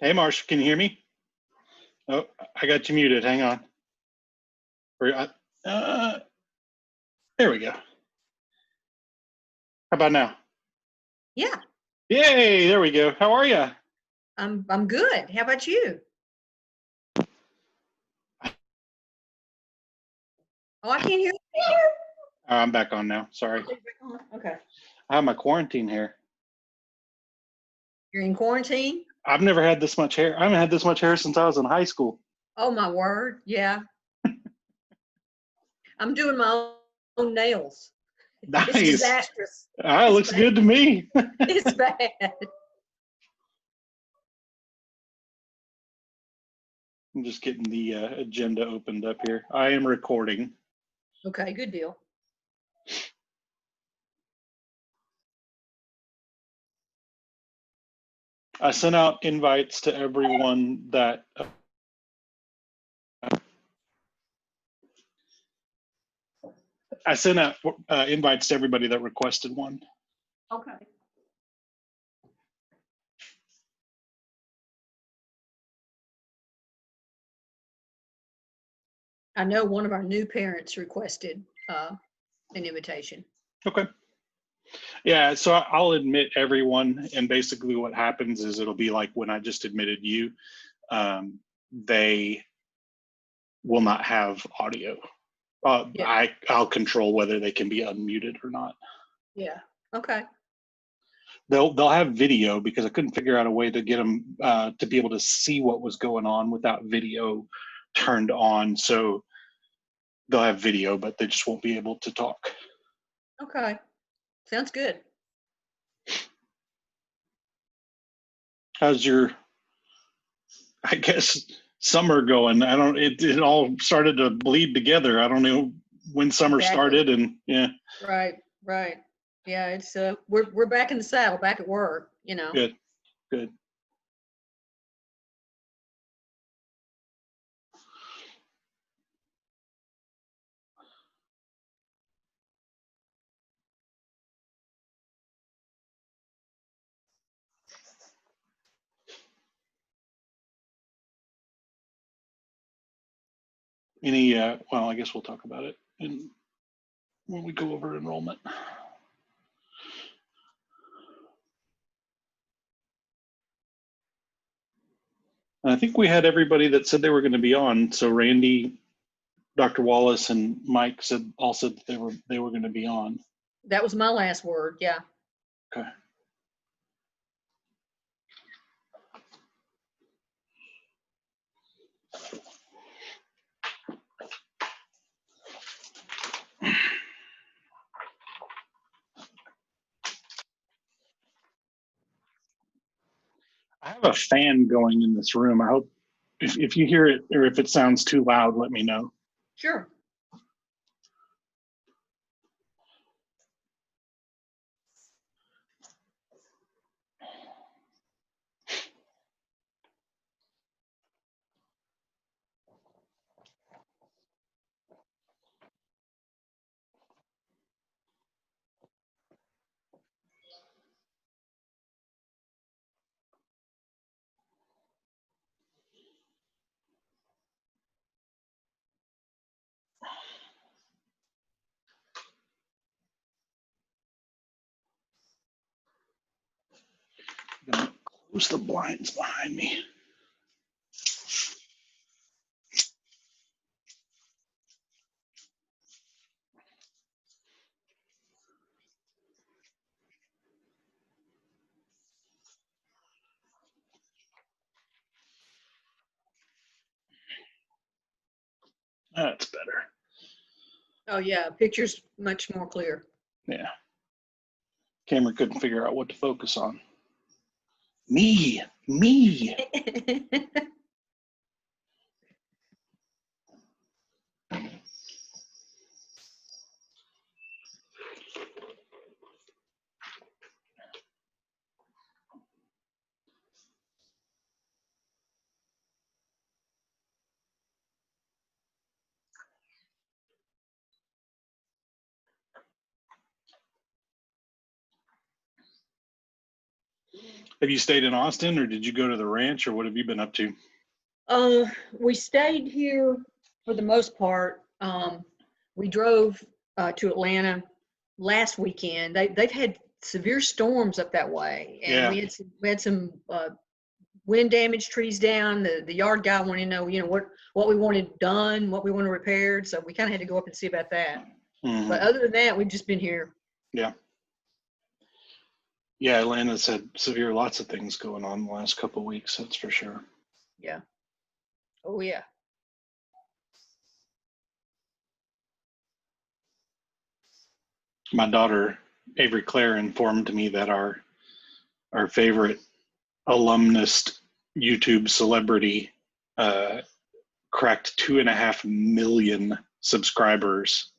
Hey, Marsh, can you hear me? Oh, I got you muted. Hang on. Uh, there we go. How about now? Yeah, Yay, there we go. How are you? I'm good. How about you? Oh, I can't hear you. I'm back on now. Sorry. Okay. I have my quarantine hair. You're in quarantine? I've never had this much hair. I haven't had this much hair since I was in high school. Oh my word. Yeah. I'm doing my own nails. Nice. It's disastrous. It looks good to me. It's bad. I'm just getting the agenda opened up here. I am recording. Okay, good deal. I sent out invites to everyone that invites to everybody that requested one. Okay. I know one of our new parents requested an invitation. Okay. Yeah, so I'll admit everyone, and basically what happens is it'll be like when I just admitted you, they will not have audio. Yeah. I'll control whether they can be unmuted or not. Yeah. Okay. They'll have video because I couldn't figure out a way to get them to be able to see what was going on without video turned on. So they'll have video, but they just won't be able to talk. Okay. Sounds good. How's your, I guess, summer going? It all started to bleed together. I don't know when summer started, and yeah. Right. Yeah, it's we're back in the saddle, back at work, Good. Any, well, I guess we'll talk about it when we go over enrollment. And I think we had everybody that said they were going to be on. So Randy, Dr. Wallace, and Mike all said that they were going to be on. That was my last word. Yeah. Okay. I have a fan going in this room. I hope if you hear it or if it sounds too loud, let me know. Sure. I'm going to close the blinds behind me. That's better. Oh yeah, picture's much more clear. Yeah. Camera couldn't figure out what to focus on. Me. Have you stayed in Austin, or did you go to the ranch, or what have you been up to? We stayed here for the most part. We drove to Atlanta last weekend. They've had severe storms up that way, and Yeah. we had some wind damage, trees down. The yard guy wanted to know, what we wanted done, what we wanted repaired. So we kind of had to go up and see about that. But other than that, we've just been here. Yeah. Yeah, Atlanta's had lots of things going on the last couple of weeks, that's for sure. Yeah. Oh yeah. My daughter, Avery Claire, informed me that our favorite alumnus YouTube celebrity cracked 2.5 million subscribers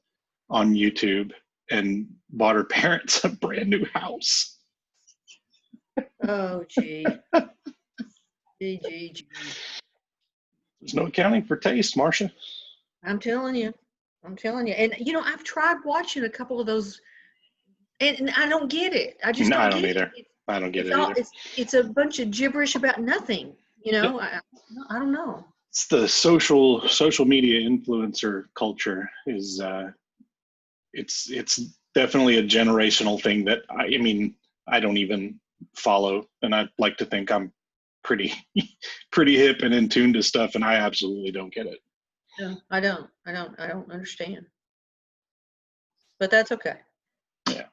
on YouTube and bought her parents a brand new house. Oh gee. Gee. There's no accounting for taste, Marcia. I'm telling you. And I've tried watching a couple of those, and I don't get it. I just No, I don't don't get either. it. I don't get It's it all either. it's a bunch of gibberish about nothing. I don't know. It's the social media influencer culture is it's definitely a generational thing that I mean I don't even follow, and I like to think I'm pretty pretty hip and in tune to stuff, and I absolutely don't get it. No, I don't understand. But that's okay. Yeah.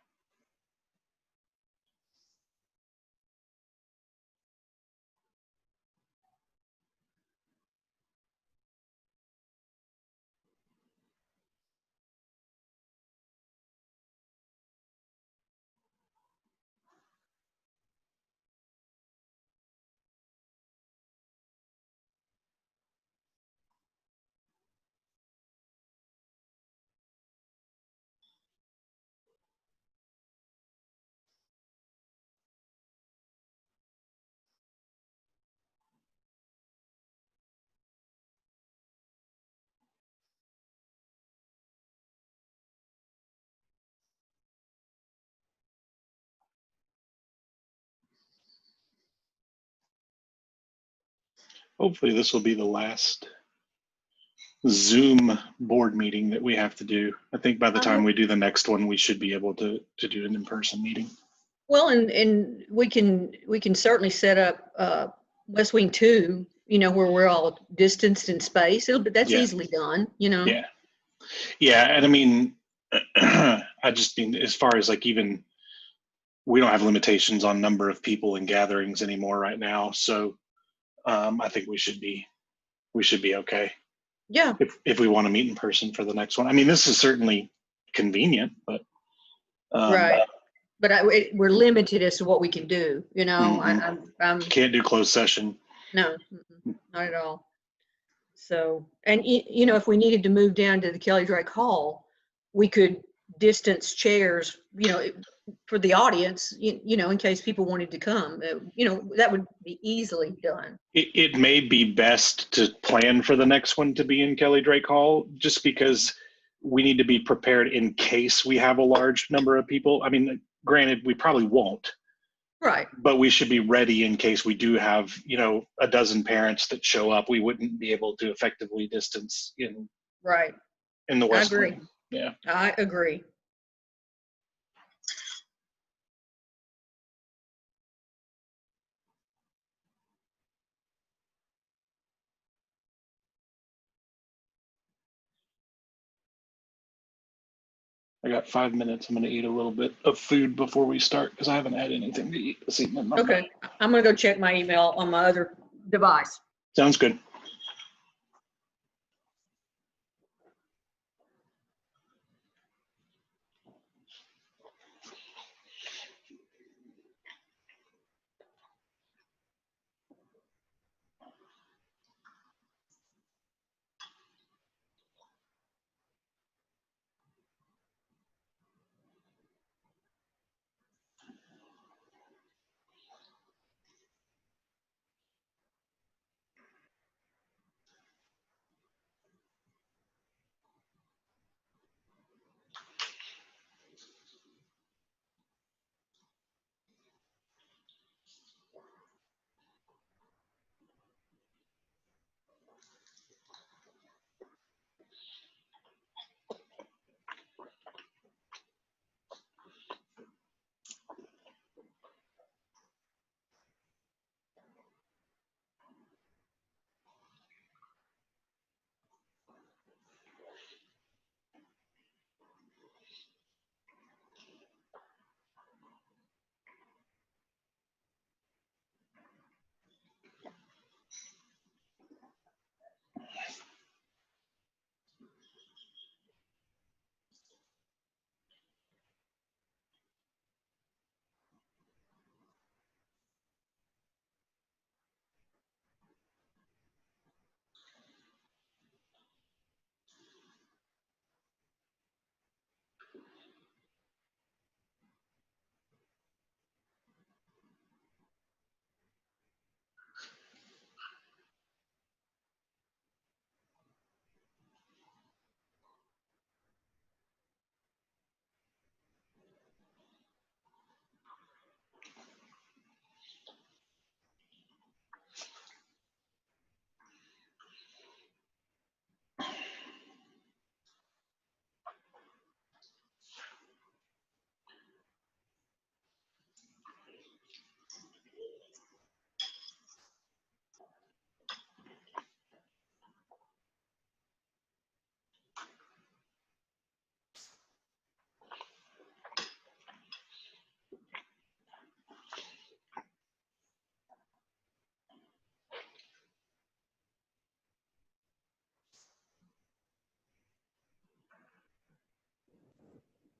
Hopefully this will be the last Zoom board meeting that we have to do. I think by the time we do the next one, we should be able to do an in-person meeting. Well, and we can certainly set up West Wing 2, where we're all distanced in space. That's easily done. Yeah. And I mean, I just mean as far as like even we don't have limitations on number of people in gatherings anymore right now, so I think we should be okay. Yeah. If we want to meet in person for the next one. I mean, this is certainly convenient, but right. But we're limited as to what we can do. I'm can't do closed session. No, not at all. So, and if we needed to move down to the Kelly Drake Hall, we could distance chairs, for the audience, in case people wanted to come. That would be easily done. It may be best to plan for the next one to be in Kelly Drake Hall, just because we need to be prepared in case we have a large number of people. I mean, granted, we probably won't. Right. But we should be ready in case we do have, a dozen parents that show up. We wouldn't be able to effectively distance in the West Wing. Yeah. I agree. I got 5 minutes. I'm going to eat a little bit of food before we start because I haven't had anything to eat this evening. Okay. I'm going to go check my email on my other device. Sounds good.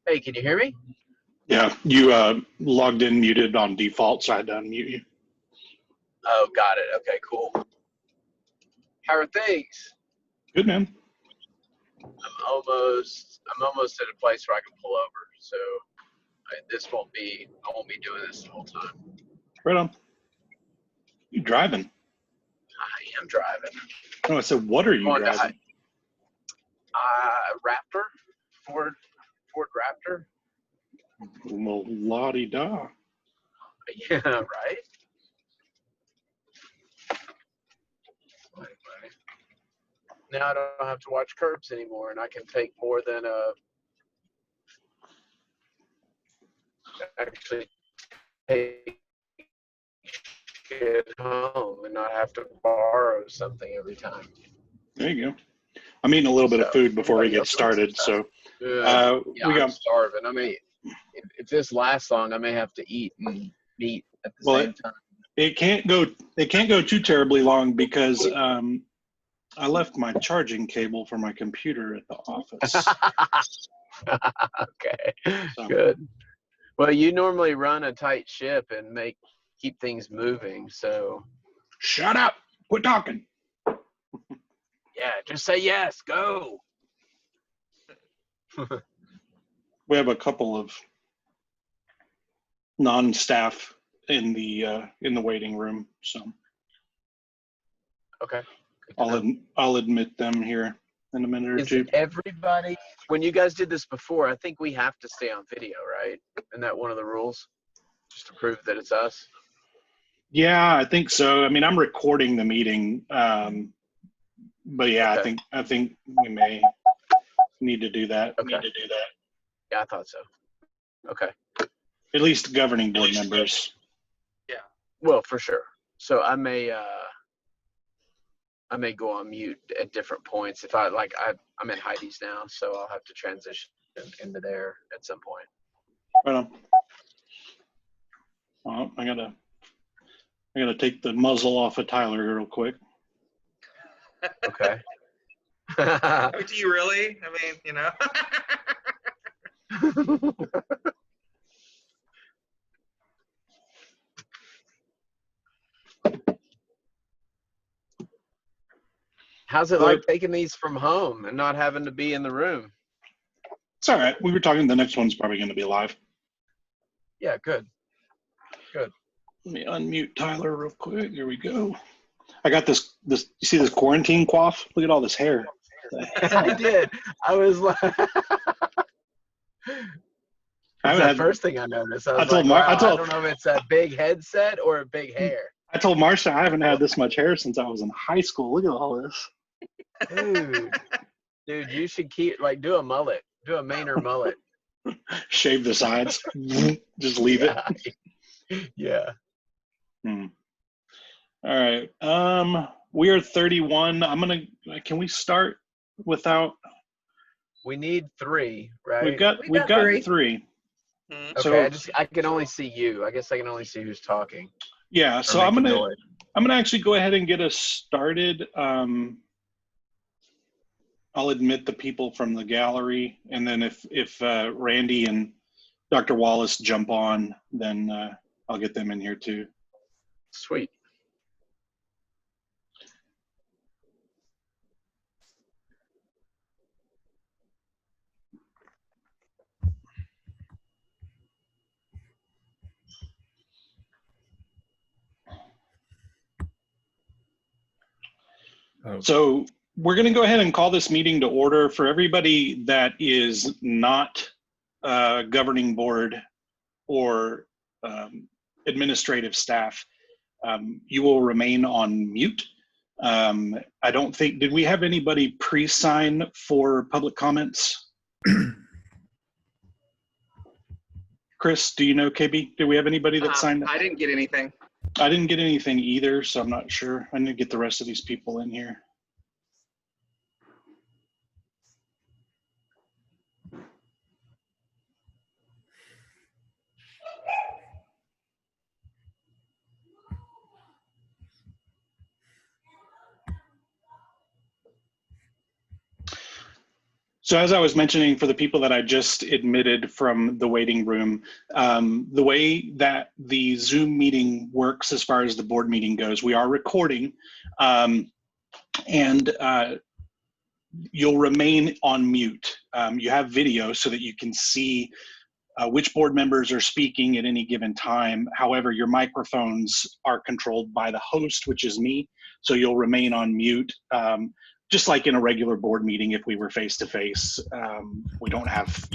Hey, can you hear me? Yeah, you logged in muted on default, so I had to unmute you. Oh, got it. Okay, cool. How are things? Good, man. I'm almost at a place where I can pull over. So I won't be doing this the whole time. Right on. You driving? I am driving. Oh, I said, what are you Going to driving? Raptor, Ford Raptor. Well, la-di-da. Yeah, right. Now I don't have to watch curbs anymore, and I can take more than actually take it home and not have to borrow something every time. There you go. I'm eating a little bit of food before we Anybody get else want some started, stuff? so Yeah, we I'm got. starving. I mean, if this lasts long, I may have to eat and meat at the Well, same time. It can't go too terribly long because I left my charging cable for my computer at the office. Okay, So. good. Well, you normally run a tight ship and keep things moving. So Shut up! Quit talking. yeah, just say yes. Go. We have a couple of non-staff in the waiting room, so Okay. I'll admit them here in a minute or Is two. everybody, when you guys did this before, I think we have to stay on video, right? Isn't that one of the rules? Just to prove that it's us? Yeah, I think so. I mean, I'm recording the meeting, but yeah, Okay. I think we may need to do that. Okay. Yeah, I thought so. Okay. At least governing board members. Yeah. Well, for sure. So I may go on mute at different points if I'm in Heidi's now, so I'll have to transition into there at some point. Right on. Well, I gotta take the muzzle off of Tyler real quick. Okay. Do you really? I mean, you know. How's it like taking these from home and not having to be in the room? It's all right. We were talking. The next one's probably going to be live. Yeah, good. Good. Let me unmute Tyler real quick. Here we go. I got this. You see this quarantine coif? Look at all this hair. I did. I was like, that's the first thing I noticed. I don't know if it's a big headset or a big hair. I told Marcia I haven't had this much hair since I was in high school. Look at all this. Dude, you should do a mullet. Do a Maynard mullet. Shave the sides. Just leave it. Yeah. All right. We are 31. Can we start without? We need 3, right? We've got 3. Okay, So, I can only see you. I guess I can only see who's talking. Yeah, so I'm gonna actually go ahead and get us started. I'll admit the people from the gallery, and then if Randy and Dr. Wallace jump on, then I'll get them in here too. Sweet. So we're going to go ahead and call this meeting to order. For everybody that is not governing board or administrative staff, you will remain on mute. I don't think, did we have anybody pre-sign for public comments? Chris, do you know, KB? Do we have anybody that signed up? I didn't get anything. I didn't get anything either, so I'm not sure. I need to get the rest of these people in here. So as I was mentioning, for the people that I just admitted from the waiting room, the way that the Zoom meeting works as far as the board meeting goes, we are recording, and you'll remain on mute. You have video so that you can see which board members are speaking at any given time. However, your microphones are controlled by the host, which is me, so you'll remain on mute. Just like in a regular board meeting, if we were face to face, we don't have,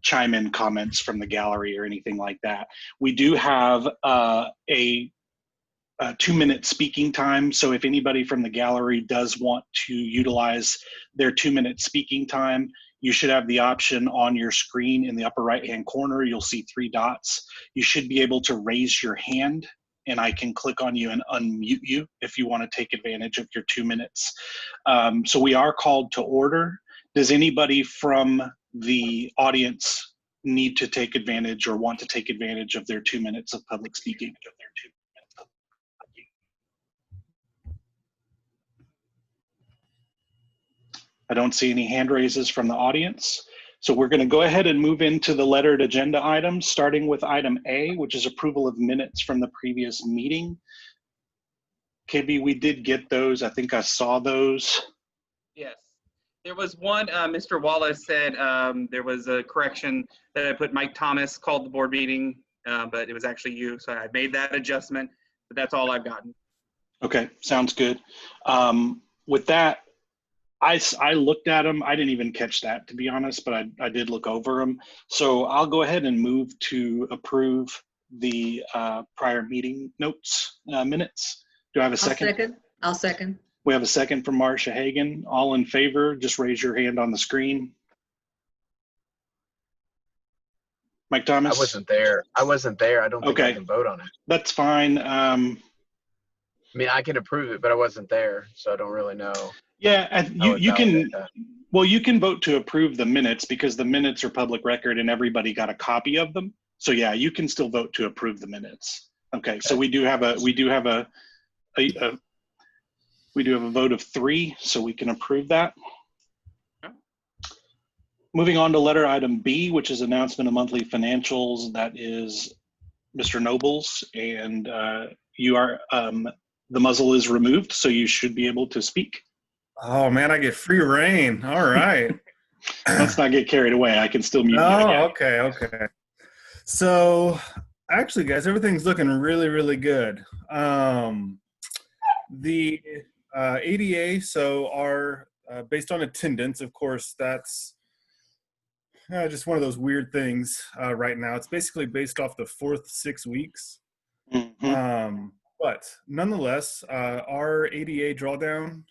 chime in comments from the gallery or anything like that. We do have a 2-minute speaking time. So if anybody from the gallery does want to utilize their 2-minute speaking time, you should have the option on your screen in the upper right-hand corner. You'll see 3 dots. You should be able to raise your hand, and I can click on you and unmute you if you want to take advantage of your 2 minutes. So we are called to order. Does anybody from the audience need to take advantage or want to take advantage of their 2 minutes of public speaking? I don't see any hand raises from the audience. So we're going to go ahead and move into the lettered agenda items, starting with item A, which is approval of minutes from the previous meeting. KB, we did get those. I think I saw those. Yes. There was one, Mr. Wallace said there was a correction that I put Mike Thomas called the board meeting, but it was actually you. So I made that adjustment, but that's all I've gotten. Okay, sounds good. With that, I looked at them. I didn't even catch that, to be honest, but I did look over them. So I'll go ahead and move to approve the prior meeting notes minutes. Do I have a second? I'll second. We have a second from Marcia Hagan. All in favor, just raise your hand on the screen. Mike Thomas? I wasn't there. I don't think I can vote on it. That's fine. I mean, I can approve it, but I wasn't there, so I don't really know. Yeah, you can vote to approve the minutes because the minutes are public record and everybody got a copy of them. So yeah, you can still vote to approve the minutes. Okay. So we do have a vote of 3, so we can approve that. Okay. Moving on to letter item B, which is announcement of monthly financials. That is Mr. Nobles, and you are the muzzle is removed, so you should be able to speak. Oh man, I get free reign. All right. Let's not get carried away. I can still mute you Oh, again. okay. So actually, guys, everything's looking really, really good. The ADA, so our based on attendance, of course, that's just one of those weird things right now. It's basically based off the 4th 6 weeks. Mm-hmm. But nonetheless, our ADA drawdown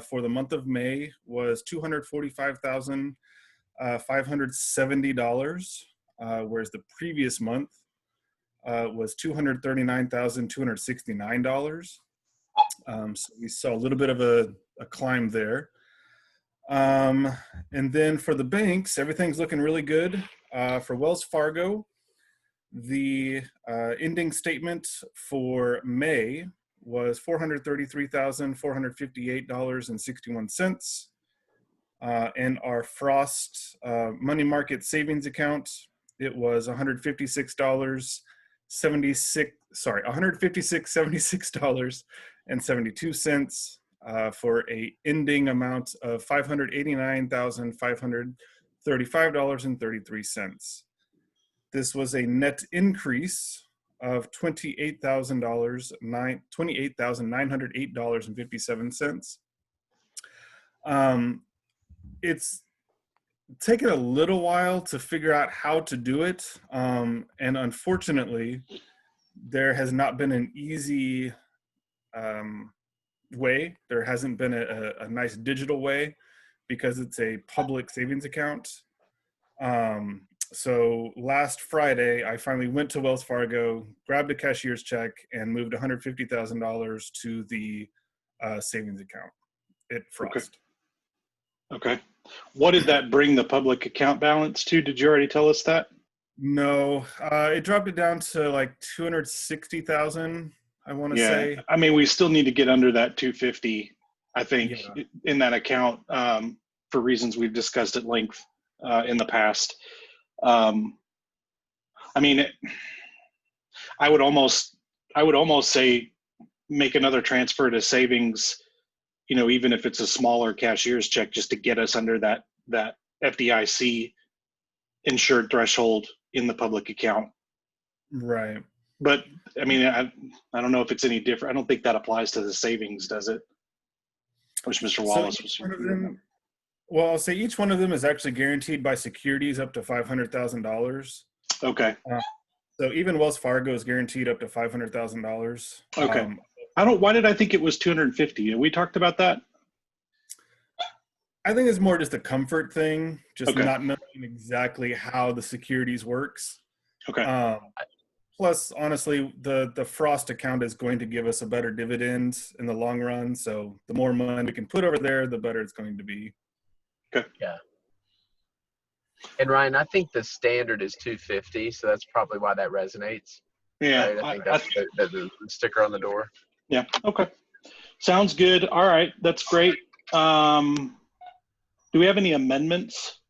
for the month of May was $245,570, whereas the previous month was $239,269. So we saw a little bit of a climb there. And then for the banks, everything's looking really good. For Wells Fargo, the ending statement for May was $433,458.61. And our Frost money market savings account, it was $156.76 for a ending amount of $589,535.33. This was a net increase of $28,908.57. It's taken a little while to figure out how to do it, and unfortunately, there has not been an easy way. There hasn't been a nice digital way because it's a public savings account. So last Friday, I finally went to Wells Fargo, grabbed a cashier's check, and moved $150,000 to the savings account at Frost. Okay. What did that bring the public account balance to? Did you already tell us that? No, it dropped it down to like 260,000. I want to say. I mean, we still need to get under that 250. I think in that account. for reasons we've discussed at length in the past. I mean, I would almost say make another transfer to savings, you know, even if it's a smaller cashier's check, just to get us under that FDIC insured threshold in the public account. Right. But I mean, I don't know if it's any different. I don't think that applies to the savings, does it? I wish Mr. Wallace was here. Well, I'll say each one of them is actually guaranteed by securities up to $500,000. Okay. So even Wells Fargo is guaranteed up to $500,000. Okay. Why did I think it was 250? We talked about that? I think it's more just a comfort thing, just Okay. not knowing exactly how the securities works. Okay. Plus, honestly, the Frost account is going to give us a better dividend in the long run. So the more money we can put over there, the better it's going to be. Okay. Yeah. And Ryan, I think the standard is 250, so that's probably why that resonates. Yeah. Right? I think that's the sticker on the door. Yeah. Okay. Sounds good. All right. That's great. Do we have any amendments?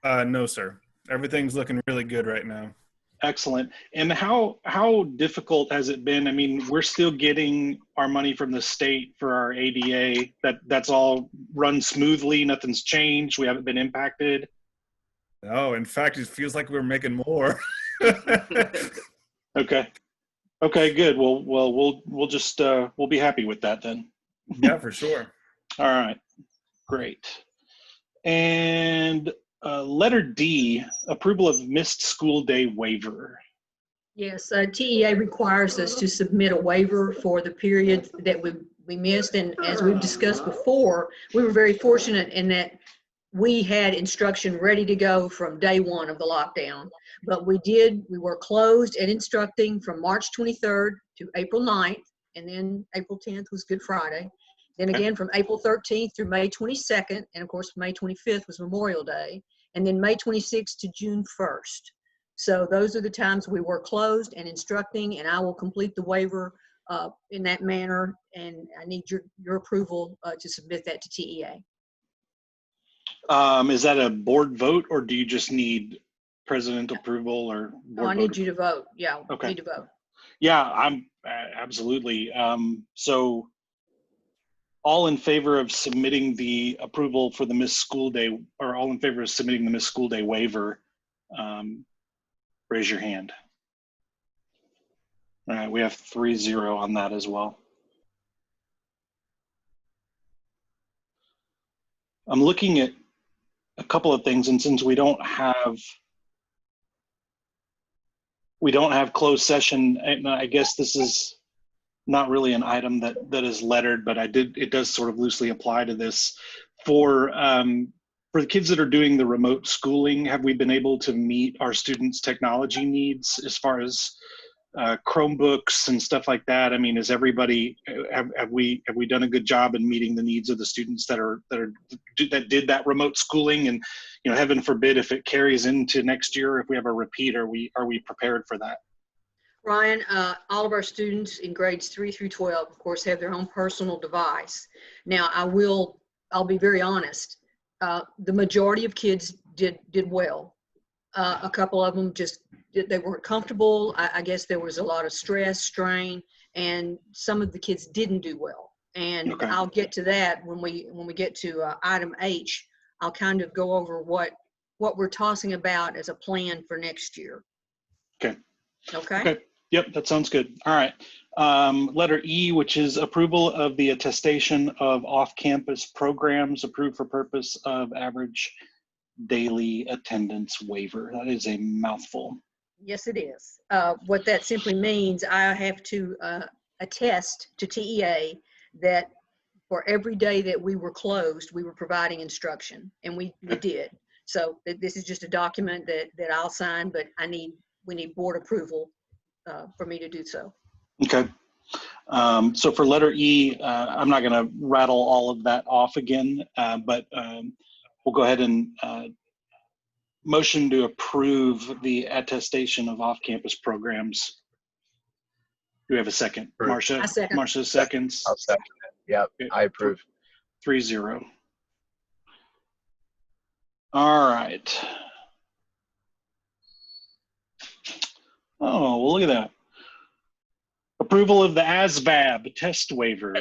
No, sir. Everything's looking really good right now. Excellent. And how difficult has it been? I mean, we're still getting our money from the state for our ADA. That's all run smoothly. Nothing's changed. We haven't been impacted. Oh, in fact, it feels like we're making more. Okay. Okay, good. Well, we'll just we'll be happy with that then. Yeah, for sure. All right. Great. And letter D, approval of missed school day waiver. Yes, TEA requires us to submit a waiver for the period that we missed. And as we've discussed before, we were very fortunate in that we had instruction ready to go from day one of the lockdown. But we were closed and instructing from March 23rd to April 9th, and then April 10th was Good Friday. Then again from April 13th through May 22nd, and of course May 25th was Memorial Day, and then May 26th to June 1st. So those are the times we were closed and instructing, and I will complete the waiver in that manner, and I need your approval to submit that to TEA. Is that a board vote, or do you just need president approval or board I need you to vote. Yeah, Okay. need to vote. Yeah, I'm absolutely. So all in favor of submitting the approval for the missed school day, or all in favor of submitting the missed school day waiver, raise your hand. All right, we have 3-0 on that as well. I'm looking at a couple of things, and since we don't have closed session, and I guess this is not really an item that is lettered, but it does sort of loosely apply to this. For the kids that are doing the remote schooling, have we been able to meet our students' technology needs as far as Chromebooks and stuff like that? I mean, is everybody, have we done a good job in meeting the needs of the students that did that remote schooling? And, you know, heaven forbid if it carries into next year, if we have a repeat, are we prepared for that? Ryan, all of our students in grades 3 through 12, of course, have their own personal device. Now, I'll be very honest. The majority of kids did well. A couple of them they weren't comfortable. I guess there was a lot of stress, strain, and some of the kids didn't do well. And Okay. I'll get to that when we get to item H. I'll kind of go over what we're tossing about as a plan for next year. Okay. Okay. Okay. Yep, that sounds good. All right. Letter E, which is approval of the attestation of off-campus programs approved for purpose of average daily attendance waiver. That is a mouthful. Yes, it is. What that simply means, I have to attest to TEA that for every day that we were closed, we were providing instruction, and we did. So this is just a document that I'll sign, but we need board approval for me to do so. Okay. So for letter E, I'm not going to rattle all of that off again, but we'll go ahead and motion to approve the attestation of off-campus programs. Do we have a second? Approved. Marcia? I second. Marcia seconds. I'll second it. Yep, I approve. 3-0. All right. Oh, well, look at that. Approval of the ASVAB test waiver.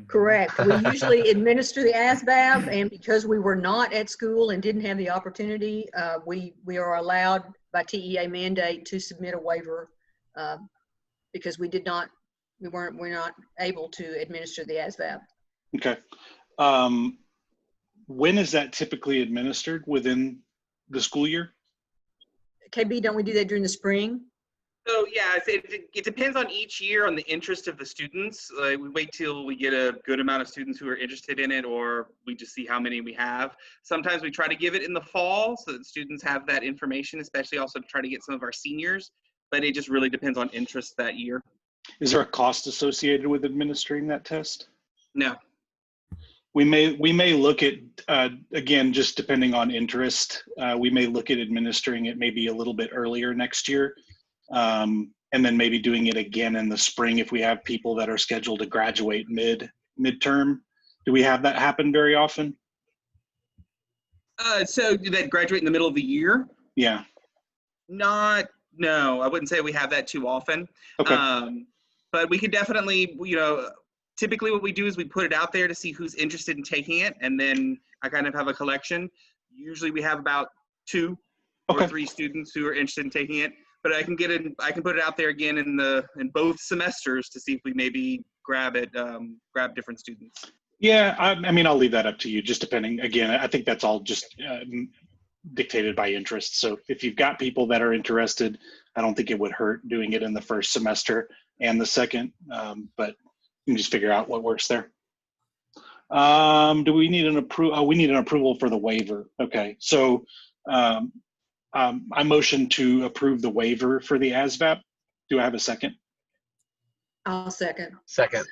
Correct. We usually administer the ASVAB, and because we were not at school and didn't have the opportunity, we are allowed by TEA mandate to submit a waiver because we're not able to administer the ASVAB. Okay. When is that typically administered within the school year? KB, don't we do that during the spring? So yeah, it depends on each year on the interest of the students. We wait till we get a good amount of students who are interested in it, or we just see how many we have. Sometimes we try to give it in the fall so that students have that information, especially also to try to get some of our seniors, but it just really depends on interest that year. Is there a cost associated with administering that test? No. We may look at, again, just depending on interest, we may look at administering it maybe a little bit earlier next year. And then maybe doing it again in the spring if we have people that are scheduled to graduate midterm. Do we have that happen very often? So do that graduate in the middle of the year? Yeah. No, I wouldn't say we have that too often. Okay. But we could definitely, typically what we do is we put it out there to see who's interested in taking it, and then I kind of have a collection. Usually we have about 2 or 3 students who are interested in taking it, but I can put it out there again in both semesters to see if we maybe grab different students. Yeah, I mean, I'll leave that up to you, just depending. Again, I think that's all just dictated by interest. So if you've got people that are interested, I don't think it would hurt doing it in the first semester and the second, but you can just figure out what works there. Do we need an approval? Oh, we need an approval for the waiver. Okay, so I motion to approve the waiver for the ASVAB. Do I have a second? I'll second. Second.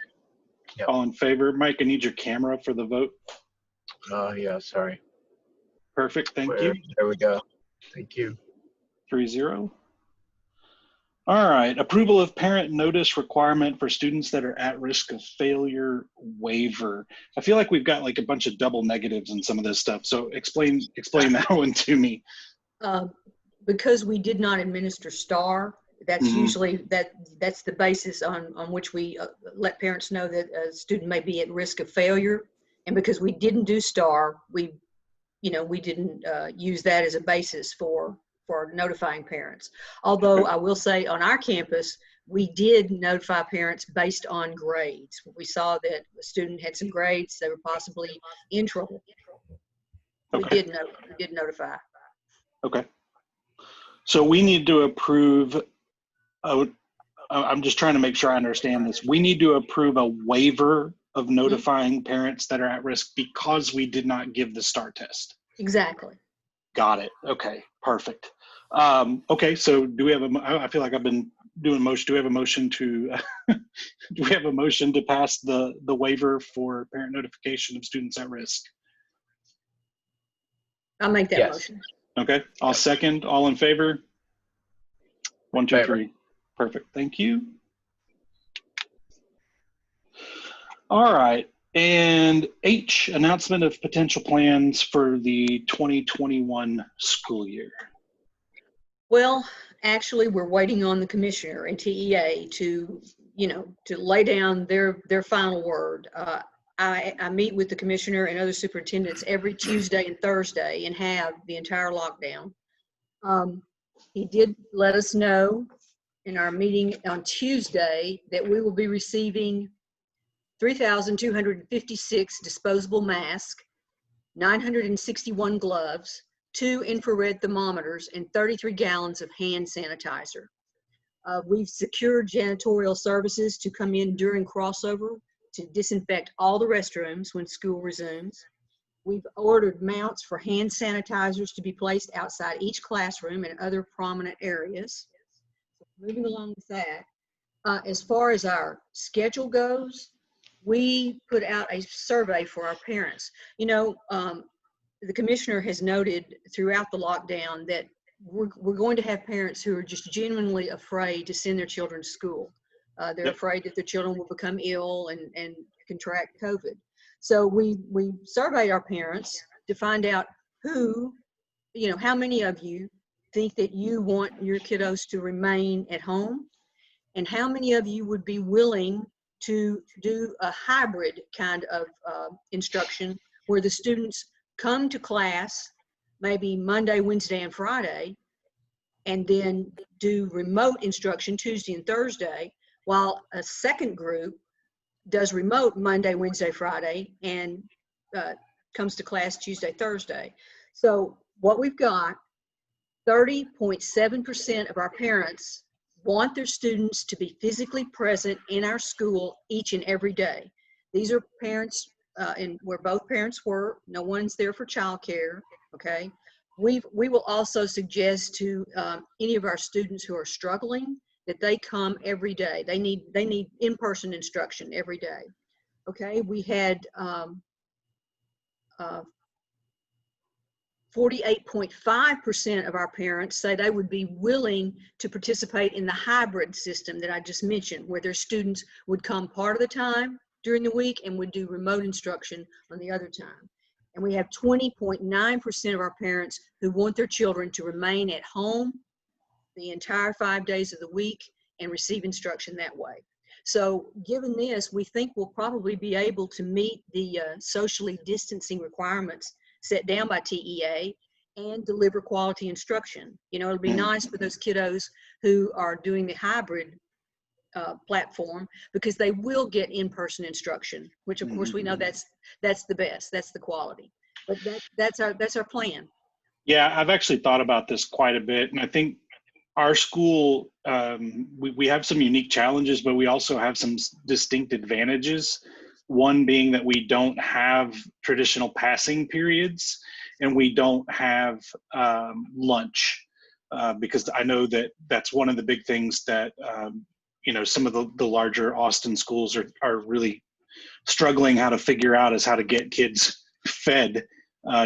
Yep. All in favor? Mike, I need your camera for the vote. Oh, yeah, sorry. Perfect, thank you. There we go. Thank you. 3-0. All right, approval of parent notice requirement for students that are at risk of failure waiver. I feel like we've got like a bunch of double negatives in some of this stuff. So explain that one to me. Because we did not administer STAR, that's usually that's the basis on which we let parents know that a student may be at risk of failure. And because we didn't do STAR, we didn't use that as a basis for notifying parents. Although I will say on our campus, we did notify parents based on grades. We saw that a student had some grades, they were possibly in trouble. Okay. We did notify. Okay. So we need to approve, I'm just trying to make sure I understand this. We need to approve a waiver of notifying parents that are at risk because we did not give the STAR test. Exactly. Got it. Okay, perfect. Okay, so do we have I feel like I've been doing motion. Do we have a motion to, do we have a motion to pass the waiver for parent notification of students at risk? I'll make that motion. Okay, I'll second. All in favor? 1, 2, 3. Perfect. Thank you. All right. And H, announcement of potential plans for the 2021 school year. Well, actually, we're waiting on the commissioner and TEA to lay down their final word. I meet with the commissioner and other superintendents every Tuesday and Thursday and have the entire lockdown. He did let us know in our meeting on Tuesday that we will be receiving 3,256 disposable masks, 961 gloves, 2 infrared thermometers, and 33 gallons of hand sanitizer. We've secured janitorial services to come in during crossover to disinfect all the restrooms when school resumes. We've ordered mounts for hand sanitizers to be placed outside each classroom and other prominent areas. Moving along with that, as far as our schedule goes, we put out a survey for our parents. The commissioner has noted throughout the lockdown that we're going to have parents who are just genuinely afraid to send their children to school. They're afraid that their children will become ill and contract COVID. So we surveyed our parents to find out who, how many of you think that you want your kiddos to remain at home, and how many of you would be willing to do a hybrid kind of instruction where the students come to class maybe Monday, Wednesday, and Friday, and then do remote instruction Tuesday and Thursday, while a second group does remote Monday, Wednesday, Friday, and comes to class Tuesday, Thursday. So what we've got, 30.7% of our parents want their students to be physically present in our school each and every day. These are parents and where both parents work. No one's there for childcare. Okay. We will also suggest to any of our students who are struggling that they come every day. They need in-person instruction every day. Okay. We had 48.5% of our parents say they would be willing to participate in the hybrid system that I just mentioned, where their students would come part of the time during the week and would do remote instruction on the other time. And we have 20.9% of our parents who want their children to remain at home the entire 5 days of the week and receive instruction that way. So given this, we think we'll probably be able to meet the socially distancing requirements set down by TEA and deliver quality instruction. It'll be nice for those kiddos who are doing the hybrid platform, because they will get in-person instruction, which of course we know that's the best, that's the quality. But that's our plan. Yeah, I've actually thought about this quite a bit, and I think our school, we have some unique challenges, but we also have some distinct advantages. One being that we don't have traditional passing periods, and we don't have lunch, because I know that that's one of the big things that some of the larger Austin schools are really struggling how to figure out, is how to get kids fed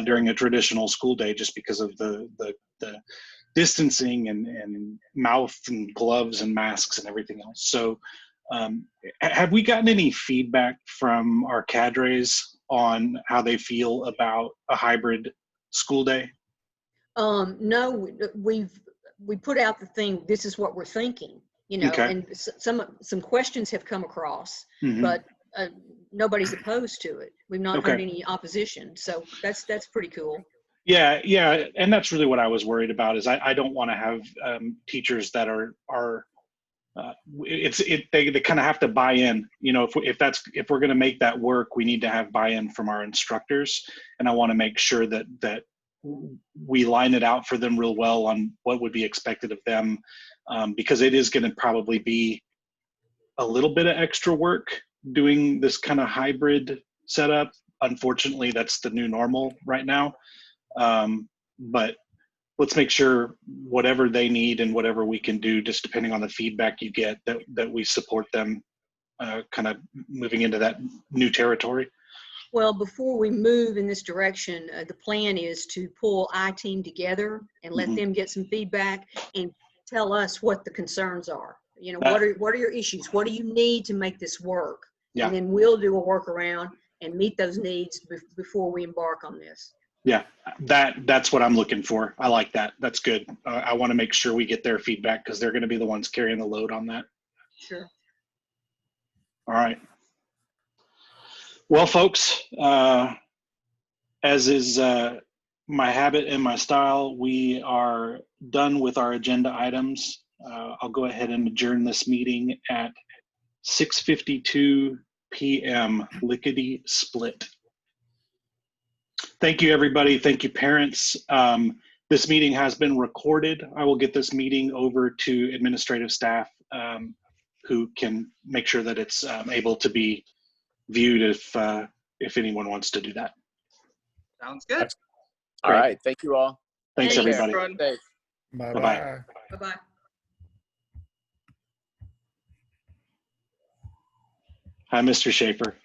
during a traditional school day, just because of the distancing and mouth and gloves and masks and everything else. So have we gotten any feedback from our cadres on how they feel about a hybrid school day? No, we put out the thing, this is what we're thinking, Okay. and some questions have come across, but nobody's opposed to it. We've not heard any opposition. So that's pretty cool. Yeah, and that's really what I was worried about. Is I don't want to have teachers that are they kind of have to buy in. If we're going to make that work, we need to have buy-in from our instructors, and I want to make sure that we line it out for them real well on what would be expected of them, because it is going to probably be a little bit of extra work doing this kind of hybrid setup. Unfortunately, that's the new normal right now. But let's make sure whatever they need and whatever we can do, just depending on the feedback you get, that we support them kind of moving into that new territory. Well, before we move in this direction, the plan is to pull I-Team together and let them get some feedback and tell us what the concerns are. What are your issues? What do you need to make this work? Yeah. And then we'll do a workaround and meet those needs before we embark on this. Yeah, that's what I'm looking for. I like that. That's good. I want to make sure we get their feedback, because they're going to be the ones carrying the load on that. Sure. All right. Well, folks, as is my habit and my style, we are done with our agenda items. I'll go ahead and adjourn this meeting at 6:52 p.m. Lickety split. Thank you, everybody. Thank you, parents. This meeting has been recorded. I will get this meeting over to administrative staff who can make sure that it's able to be viewed if anyone wants to do that. Sounds good. All right. Thank you all. Thanks, Thanks. everybody. Everyone. Thanks. Bye-bye. Bye-bye. Hi, Mr. Schaefer.